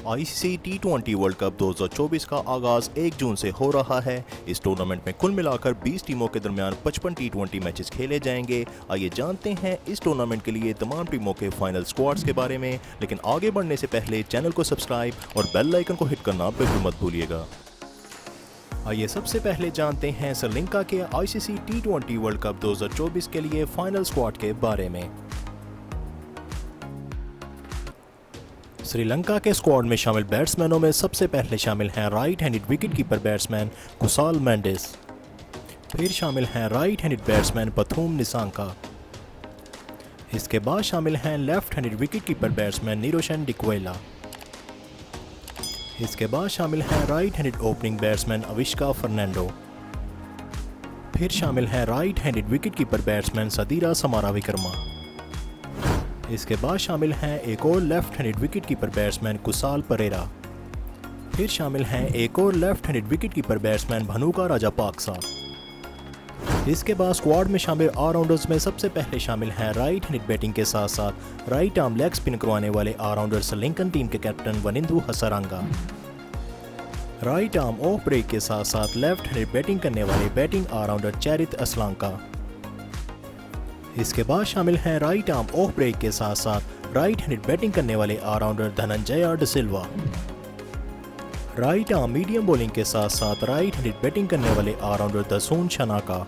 ICC टी20 World Cup 2024 का आगाज 1 जून से हो रहा है। इस टूर्नामेंट में कुल मिलाकर 20 टीमों के दरमियान 55 टी20 मैचेस खेले जाएंगे। आइए जानते हैं इस टूर्नामेंट के लिए तमाम टीमों के फाइनल स्क्वाड्स के बारे में। लेकिन आगे बढ़ने से पहले चैनल को सब्सक्राइब और बेल आइकन को हिट करना बिल्कुल मत भूलिएगा। आइए सबसे पहले जानते हैं श्रीलंका के आईसीसी टी20 वर्ल्ड कप 2024 के लिए फाइनल स्क्वाड के बारे में। श्रीलंका के स्क्वाड में शामिल बैट्समैनों में सबसे पहले शामिल हैं right handed wicket keeper batsman Kusal Mendis. फिर शामिल हैं right handed batsman Pathum Nissanka. इसके बाद शामिल हैं left handed wicket keeper batsman Niroshan Dickwella. इसके बाद शामिल हैं right handed opening batsman Avishka Fernando. फिर शामिल हैं right handed wicket keeper batsman Sadeera Samarawickrama. इसके बाद शामिल हैं एक और left handed wicket keeper batsman Kusal Perera. फिर शामिल हैं एक और left handed wicket keeper batsman Bhanuka Rajapaksa. इसके बाद स्क्वाड में शामिल ऑलराउंडर्स में सबसे पहले शामिल हैं राइट हैंडेड बैटिंग के साथ साथ राइट आर्म लेग स्पिन करवाने वाले ऑलराउंडर श्रीलंकन टीम के captain Wanindu Hasaranga. Right arm off break के साथ साथ लेफ्ट हैंडेड बैटिंग करने वाले बैटिंग ऑलराउंडर चैरित असलांका। इसके बाद शामिल हैं राइट आर्म ऑफ ब्रेक के साथ साथ राइट हैंडेड बैटिंग करने वाले allrounder Dhananjaya de Silva. Right arm medium bowling के साथ साथ राइट हैंडेड बैटिंग करने वाले ऑलराउंडर दसून शनाका।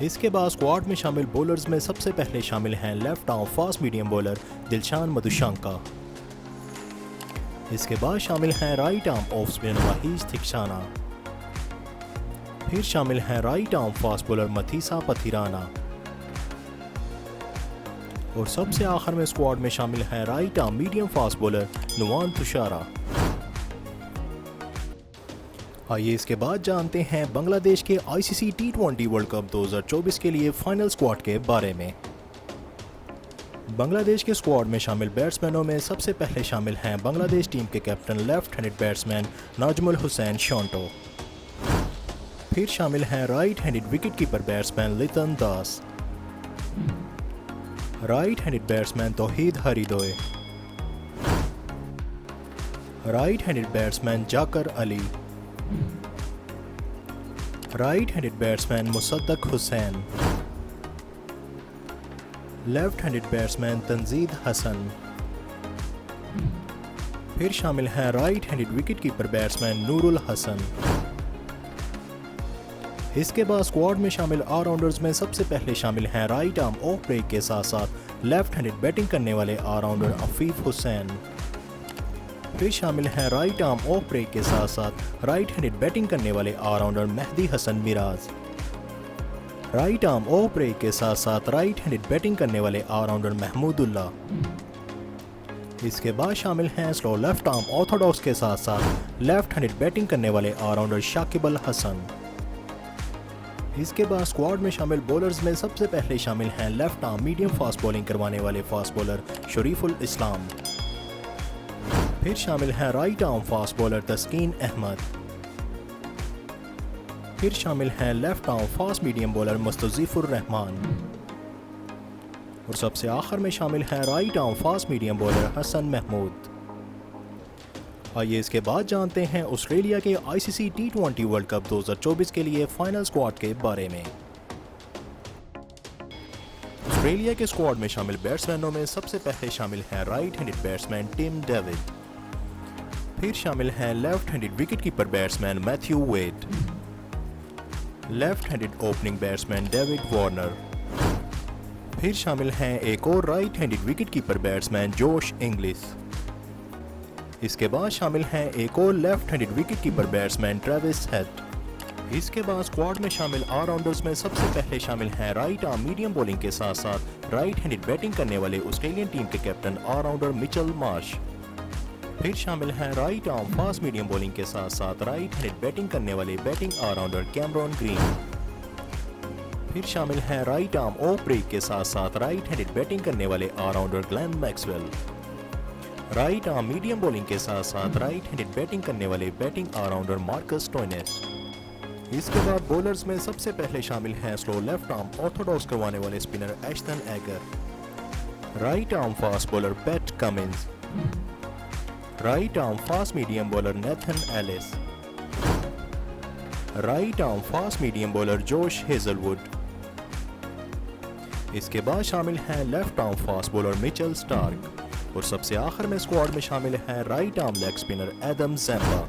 इसके बाद स्क्वाड में शामिल बॉलर्स में सबसे पहले शामिल हैं left arm fast medium bowler Dilshan Madushanka. इसके बाद शामिल हैं right arm off spinner Maheesh Theekshana. फिर शामिल हैं right arm fast bowler Matheesha Pathirana. और सबसे आखिर में स्क्वाड में शामिल है right arm medium fast bowler Nuwan Thushara. आइए इसके बाद जानते हैं बांग्लादेश के आईसीसी टी20 वर्ल्ड कप 2024 के लिए फाइनल स्क्वाड के बारे में। बांग्लादेश के स्क्वाड में शामिल बैट्समैनों में सबसे पहले शामिल हैं बांग्लादेश टीम के captain left handed batsman Najmul Hossain Shanto. फिर शामिल हैं right handed wicket keeper batsman Litton Das. Right handed batsman Towhid Hridoy. Right handed batsman Jaker Ali. Right handed batsman Mosaddek Hossain. Left handed batsman Tanzid Hasan. फिर शामिल हैं right handed wicket keeper batsman Nurul Hasan. इसके बाद स्क्वाड में शामिल ऑलराउंडर्स में सबसे पहले शामिल हैं राइट आर्म ऑफ ब्रेक के साथ साथ लेफ्ट हैंडेड बैटिंग करने वाले ऑलराउंडर अफीफ हुसैन। फिर शामिल हैं राइट आर्म ऑफ ब्रेक के साथ साथ राइट हैंडेड बैटिंग करने वाले allrounder Mehidy Hasan Miraz. Right arm off break के साथ साथ राइट हैंडेड बैटिंग करने वाले ऑलराउंडर महमूदुल्लाह। इसके बाद शामिल हैं स्लो लेफ्ट आर्म ऑर्थोडॉक्स के साथ साथ लेफ्ट हैंडेड बैटिंग करने वाले ऑलराउंडर शाकिब अल हसन। इसके बाद स्क्वाड में शामिल बॉलर्स में सबसे पहले शामिल हैं left arm medium fast bowling करवाने वाले फास्ट बॉलर शरीफुल इस्लाम। फिर शामिल हैं right arm fast bowler Taskin Ahmed. फिर शामिल हैं left arm fast medium bowler Mustafizur Rahman. और सबसे आखिर में शामिल हैं right arm fast medium bowler Hasan Mahmud. आइए इसके बाद जानते हैं ऑस्ट्रेलिया के आईसीसी टी20 वर्ल्ड कप 2024 के लिए फाइनल स्क्वाड के बारे में। ऑस्ट्रेलिया के स्क्वाड में शामिल बैट्समैनों में सबसे पहले शामिल हैं right handed batsman Tim David. फिर शामिल हैं left handed wicket keeper batsman Matthew Wade. Left handed opening batsman David Warner. फिर शामिल हैं एक और right handed wicket keeper batsman Josh Inglis. इसके बाद शामिल हैं एक और left handed wicket keeper batsman Travis Head. इसके बाद स्क्वाड में शामिल ऑलराउंडर्स में सबसे पहले शामिल हैं राइट आर्म मीडियम बॉलिंग के साथ साथ राइट हैंडेड बैटिंग करने वाले ऑस्ट्रेलियन टीम के कैप्टन ऑलराउंडर मिचेल मार्श। फिर शामिल हैं right arm fast medium bowling के साथ साथ राइट हैंडेड बैटिंग करने वाले बैटिंग ऑलराउंडर कैमरॉन ग्रीन। फिर शामिल हैं राइट आर्म ऑफ ब्रेक के साथ साथ राइट हैंडेड बैटिंग करने वाले allrounder Glenn Maxwell. Right arm medium bowling के साथ साथ राइट हैंडेड बैटिंग करने वाले बैटिंग ऑलराउंडर मार्कस टोइनेस। इसके बाद बॉलर्स में सबसे पहले शामिल हैं स्लो लेफ्ट आर्म ऑर्थोडॉक्स करवाने वाले spinner Ashton Agar. Right arm fast bowler Pat Cummins. Right arm fast medium bowler Nathan Ellis, right arm fast medium bowler Josh Hazlewood. इसके बाद शामिल हैं left arm fast bowler Mitchell Starc और सबसे आखिर में स्क्वाड में शामिल है right arm leg spinner Adam Zampa.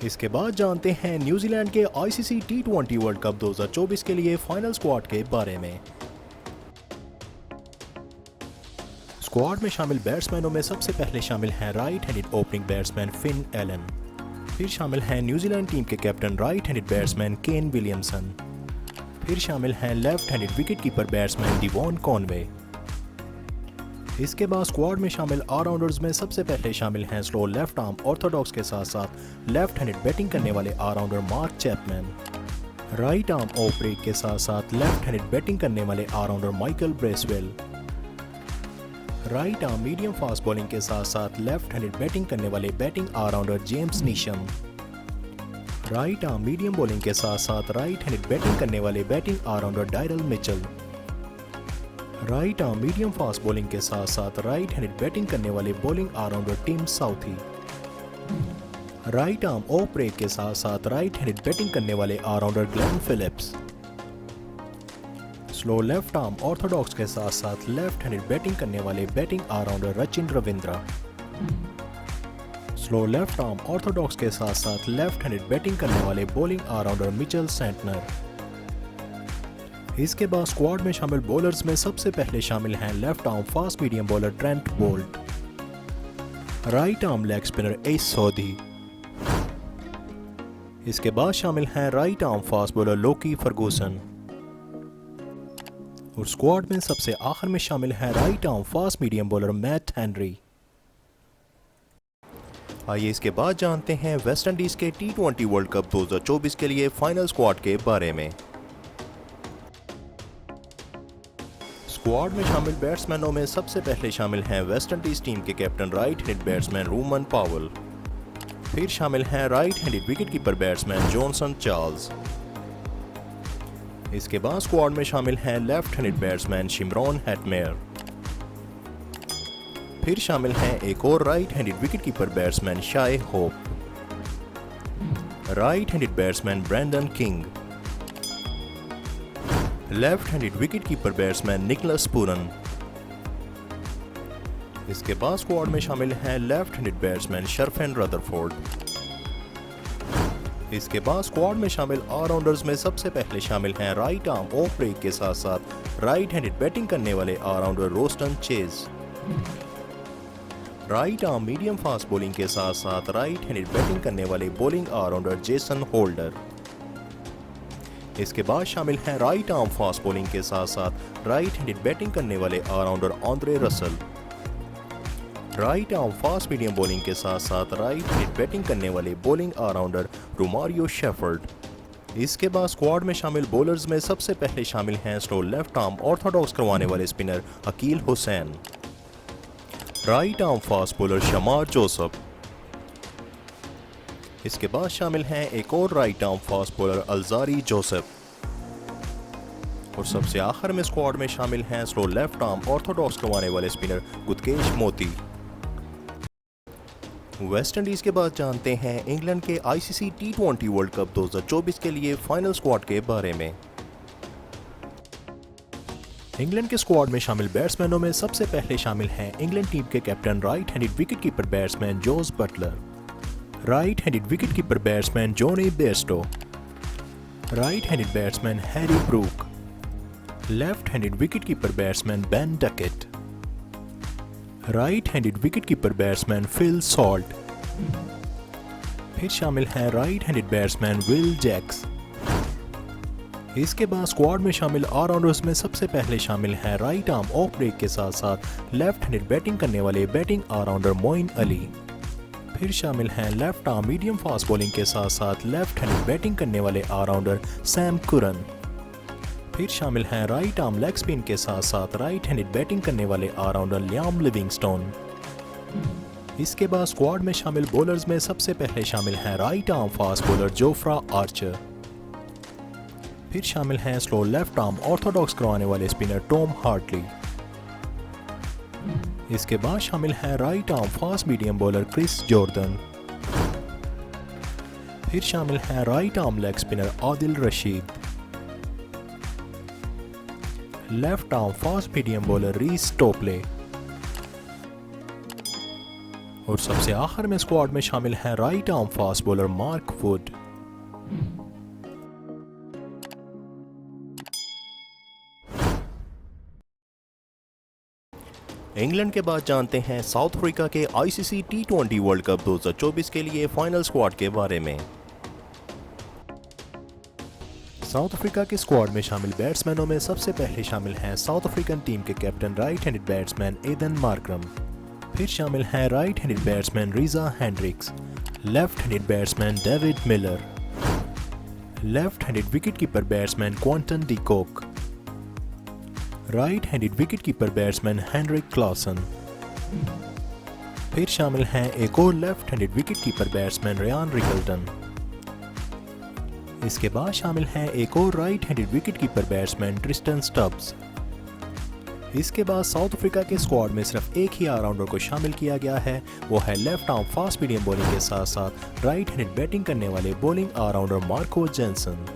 इसके बाद जानते हैं न्यूजीलैंड के आईसीसी T20 वर्ल्ड कप 2024 के लिए फाइनल स्क्वाड के बारे में। स्क्वाड में शामिल बैट्समैनों में सबसे पहले शामिल हैं right handed opening batsman Finn Allen, फिर शामिल हैं न्यूजीलैंड टीम के captain right handed batsman Kane Williamson, फिर शामिल हैं left handed wicket keeper batsman Devon Conway. इसके बाद स्क्वाड में शामिल ऑलराउंडर्स में सबसे पहले शामिल हैं स्लो लेफ्ट आर्म ऑर्थोडॉक्स के साथ साथ लेफ्ट हैंडेड बैटिंग करने वाले allrounder Mark Chapman, right arm off break के साथ साथ लेफ्ट हैंडेड बैटिंग करने वाले allrounder Michael Bracewell, right arm medium fast bowling के साथ साथ लेफ्ट हैंडेड बैटिंग करने वाले batting allrounder James Neesham, right arm medium bowling के साथ साथ राइट हैंडेड बैटिंग करने वाले batting allrounder Daryl Mitchell, right arm medium fast bowling के साथ साथ राइट हैंडेड बैटिंग करने वाले bowling allrounder Tim Southee, right arm off break के साथ साथ राइट हैंडेड बैटिंग करने वाले allrounder Glenn Phillips, slow left arm orthodox के साथ साथ लेफ्ट हैंडेड बैटिंग करने वाले batting allrounder Rachin Ravindra, slow left arm orthodox के साथ साथ लेफ्ट हैंडेड बैटिंग करने वाले बॉलिंग ऑलराउंडर मिचेल सेंटनर। इसके बाद स्क्वाड में शामिल बॉलर्स में सबसे पहले शामिल हैं left arm fast medium bowler Trent Boult, right arm leg spinner S Saudi. इसके बाद शामिल हैं राइट आर्म फास्ट बॉलर लोकी फर्गूसन और स्क्वाड में सबसे आखिर में शामिल है right arm fast medium bowler Matt Henry. आइए इसके बाद जानते हैं वेस्ट इंडीज के T20 वर्ल्ड कप 2024 के लिए फाइनल स्क्वाड के बारे में। स्क्वाड में शामिल बैट्समैनों में सबसे पहले शामिल हैं वेस्ट इंडीज टीम के captain right handed batsman Rovman Powell, फिर शामिल हैं right handed wicket keeper batsman Johnson Charles. इसके बाद स्क्वाड में शामिल हैं left handed batsman Shimron Hetmyer, फिर शामिल हैं एक और right handed wicket keeper batsman Shai Hope, right handed batsman Brandon King, left handed wicket keeper batsman Nicholas Pooran. इसके बाद स्क्वाड में शामिल हैं left handed batsman Sherfane Rutherford. इसके बाद स्क्वाड में शामिल ऑलराउंडर्स में सबसे पहले शामिल हैं राइट आर्म ऑफ ब्रेक के साथ साथ राइट हैंडेड बैटिंग करने वाले allrounder Roston Chase, right arm medium fast bowling के साथ साथ राइट हैंडेड बैटिंग करने वाले बॉलिंग ऑलराउंडर जेसन होल्डर। इसके बाद शामिल हैं राइट आर्म फास्ट बॉलिंग के साथ साथ राइट हैंडेड बैटिंग करने वाले allrounder Andre Russell, right arm fast medium bowling के साथ साथ राइट हैंडेड बैटिंग करने वाले बॉलिंग ऑलराउंडर रोमारियो शेफर्ड। इसके बाद स्क्वाड में शामिल बॉलर्स में सबसे पहले शामिल हैं स्लो लेफ्ट आर्म ऑर्थोडॉक्स करवाने वाले spinner Akeal Hosein, right arm fast bowler Shamar Joseph. इसके बाद शामिल हैं एक और right arm fast bowler Alzarri Joseph और सबसे आखिर में स्क्वाड में शामिल हैं स्लो लेफ्ट आर्म ऑर्थोडॉक्स करवाने वाले स्पिनर गुतकेश मोती। वेस्ट इंडीज के बाद जानते हैं इंग्लैंड के आईसीसी T20 वर्ल्ड कप 2024 के लिए फाइनल स्क्वाड के बारे में। इंग्लैंड के स्क्वाड में शामिल बैट्समैनों में सबसे पहले शामिल हैं इंग्लैंड टीम के captain right handed wicket keeper batsman Jos Buttler, right handed wicket keeper batsman Jonny Bairstow, right handed batsman Harry Brook, left handed wicket keeper batsman Ben Duckett, right handed wicket keeper batsman Phil Salt. फिर शामिल हैं right handed batsman Will Jacks. इसके बाद squad में शामिल allrounders में सबसे पहले शामिल हैं राइट आर्म ऑफ ब्रेक के साथ साथ लेफ्ट हैंडेड बैटिंग करने वाले बैटिंग ऑलराउंडर मोइन अली, फिर शामिल हैं left arm medium fast bowling के साथ साथ लेफ्ट हैंडेड बैटिंग करने वाले ऑलराउंडर सैम कुरन, फिर शामिल हैं राइट आर्म लेग स्पिन के साथ साथ राइट हैंडेड बैटिंग करने वाले ऑलराउंडर लियाम लिविंगस्टोन। इसके बाद स्क्वाड में शामिल बॉलर्स में सबसे पहले शामिल हैं right arm fast bowler Jofra Archer, फिर शामिल हैं स्लो लेफ्ट आर्म ऑर्थोडॉक्स करवाने वाले स्पिनर टॉम हार्टली, इसके बाद शामिल है right arm fast medium bowler Chris Jordan. फिर शामिल है right arm leg spinner Adil Rashid. Left arm fast medium bowler Reece Topley. और सबसे आखिर में स्क्वाड में शामिल है right arm fast bowler Mark Wood. England के बाद जानते हैं साउथ अफ्रीका के आईसीसी टी20 वर्ल्ड कप 2024 के लिए फाइनल स्क्वाड के बारे में। साउथ अफ्रीका के स्क्वाड में शामिल बैट्समैनों में सबसे पहले शामिल हैं साउथ अफ्रीकन टीम के captain right handed batsman Aiden Markram. फिर शामिल हैं right handed batsman Reeza Hendricks, left handed batsman David Miller, left handed wicketkeeper batsman Quinton de Kock, right handed wicketkeeper batsman Heinrich Klaasen. फिर शामिल हैं एक और left handed wicketkeeper batsman Ryan Rickelton. इसके बाद शामिल हैं एक और right handed wicketkeeper batsman Tristan Stubbs. इसके बाद साउथ अफ्रीका के स्क्वाड में सिर्फ एक ही ऑलराउंडर को शामिल किया गया है, वो है left arm fast medium bowling के साथ साथ राइट हैंडेड बैटिंग करने वाले बॉलिंग ऑलराउंडर मार्को जेंसन।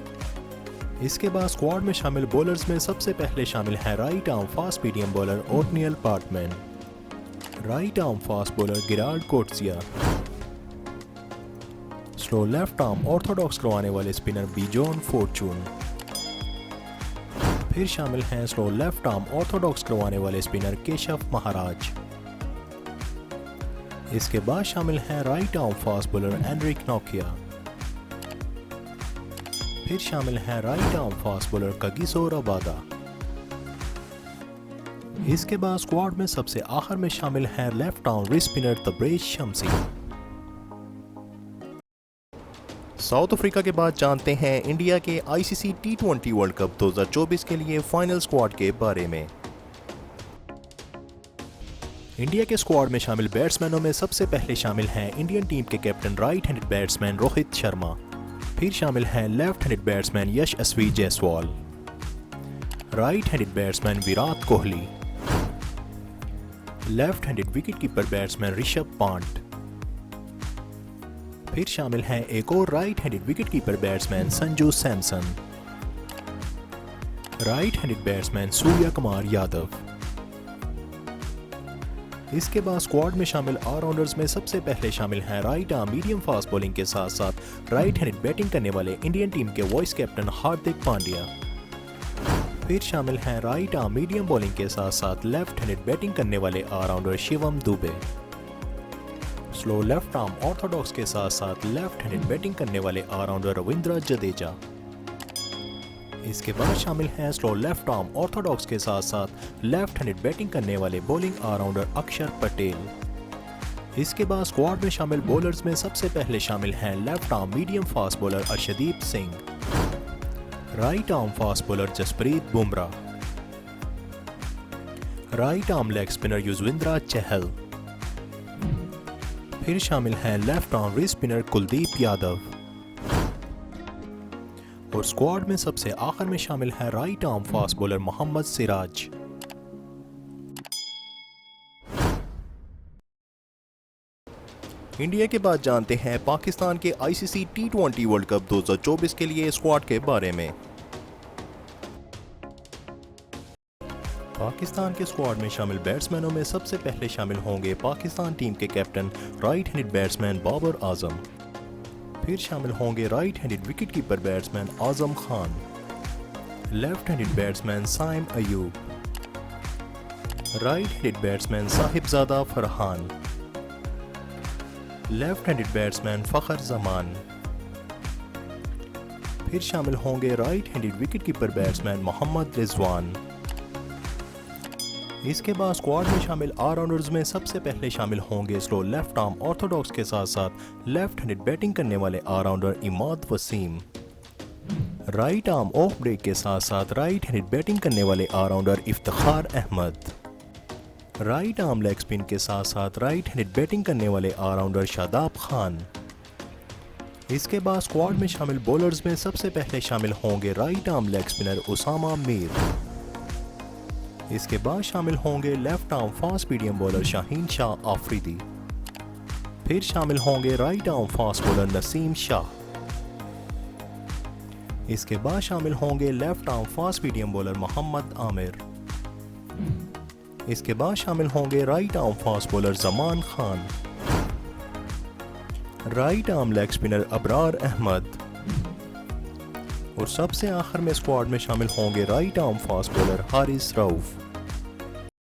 इसके बाद स्क्वाड में शामिल बॉलर्स में सबसे पहले शामिल है right arm fast medium bowler Ottniel Baartman, right arm fast bowler Gerald Coetzee, slow left arm orthodox करवाने वाले स्पिनर बिजॉन फॉर्चून। फिर शामिल हैं स्लो लेफ्ट आर्म ऑर्थोडॉक्स करवाने वाले स्पिनर केशव महाराज। इसके बाद शामिल हैं right arm fast bowler Nortje नोकिया। फिर शामिल हैं right arm fast bowler Kagiso Rabada. इसके बाद स्क्वाड में सबसे आखिर में शामिल है left arm wrist spinner Tabraiz Shamsi. South Africa के बाद जानते हैं इंडिया के आईसीसी टी20 वर्ल्ड कप 2024 के लिए फाइनल स्क्वाड के बारे में। इंडिया के स्क्वाड में शामिल बैट्समैनों में सबसे पहले शामिल हैं इंडियन टीम के captain right handed batsman Rohit Sharma. फिर शामिल हैं left handed batsman Yashasvi Jaiswal, right handed batsman Virat Kohli, left handed wicketkeeper batsman Rishabh Pant. फिर शामिल हैं एक और right handed wicketkeeper batsman Sanju Samson, right handed batsman Suryakumar Yadav. इसके बाद स्क्वाड में शामिल ऑलराउंडर्स में सबसे पहले शामिल हैं right arm medium fast bowling के साथ साथ राइट हैंडेड बैटिंग करने वाले इंडियन टीम के वाइस कैप्टन हार्दिक पांड्या। फिर शामिल हैं राइट आर्म मीडियम बॉलिंग के साथ साथ लेफ्ट हैंडेड बैटिंग करने वाले allrounder Shivam Dube, slow left arm orthodox के साथ साथ लेफ्ट हैंडेड बैटिंग करने वाले ऑलराउंडर रविंद्र जडेजा। इसके बाद शामिल हैं स्लो लेफ्ट आर्म ऑर्थोडॉक्स के साथ साथ लेफ्ट हैंडेड बैटिंग करने वाले बॉलिंग ऑलराउंडर अक्षर पटेल। इसके बाद स्क्वाड में शामिल बॉलर्स में सबसे पहले शामिल हैं left arm medium fast bowler Arshdeep Singh, right arm fast bowler Jasprit Bumrah, right arm leg spinner Yuzvendra Chahal. फिर शामिल हैं left arm wrist spinner Kuldeep Yadav. और स्क्वाड में सबसे आखिर में शामिल है right arm fast bowler Mohammed Siraj. India के बाद जानते हैं पाकिस्तान के आईसीसी टी20 वर्ल्ड कप 2024 के लिए स्क्वाड के बारे में। पाकिस्तान के स्क्वाड में शामिल बैट्समैनों में सबसे पहले शामिल होंगे पाकिस्तान टीम के captain right handed batsman Babar Azam. फिर शामिल होंगे right handed wicketkeeper batsman Azam Khan, left handed batsman Saim Ayub, right handed batsman Sahibzada Farhan, left handed batsman Fakhar Zaman. फिर शामिल होंगे right handed wicketkeeper batsman Mohammad Rizwan. इसके बाद स्क्वाड में शामिल ऑलराउंडर्स में सबसे पहले शामिल होंगे स्लो लेफ्ट आर्म ऑर्थोडॉक्स के साथ साथ लेफ्ट हैंडेड बैटिंग करने वाले allrounder Imad Wasim, right arm off break के साथ साथ राइट हैंडेड बैटिंग करने वाले allrounder Iftikhar Ahmed, right arm leg spin के साथ साथ राइट हैंडेड बैटिंग करने वाले ऑलराउंडर शादाब खान। इसके बाद स्क्वाड में शामिल बॉलर्स में सबसे पहले शामिल होंगे right arm leg spinner Usama Mir, इसके बाद शामिल होंगे left arm fast medium bowler Shaheen Shah Afridi. फिर शामिल होंगे right arm fast bowler Naseem Shah. इसके बाद शामिल होंगे left arm fast medium bowler Mohammad Amir. इसके बाद शामिल होंगे right arm fast bowler Zaman Khan, right arm leg spinner Abrar Ahmed और सबसे आखिर में स्क्वाड में शामिल होंगे right arm fast bowler Haris Rauf.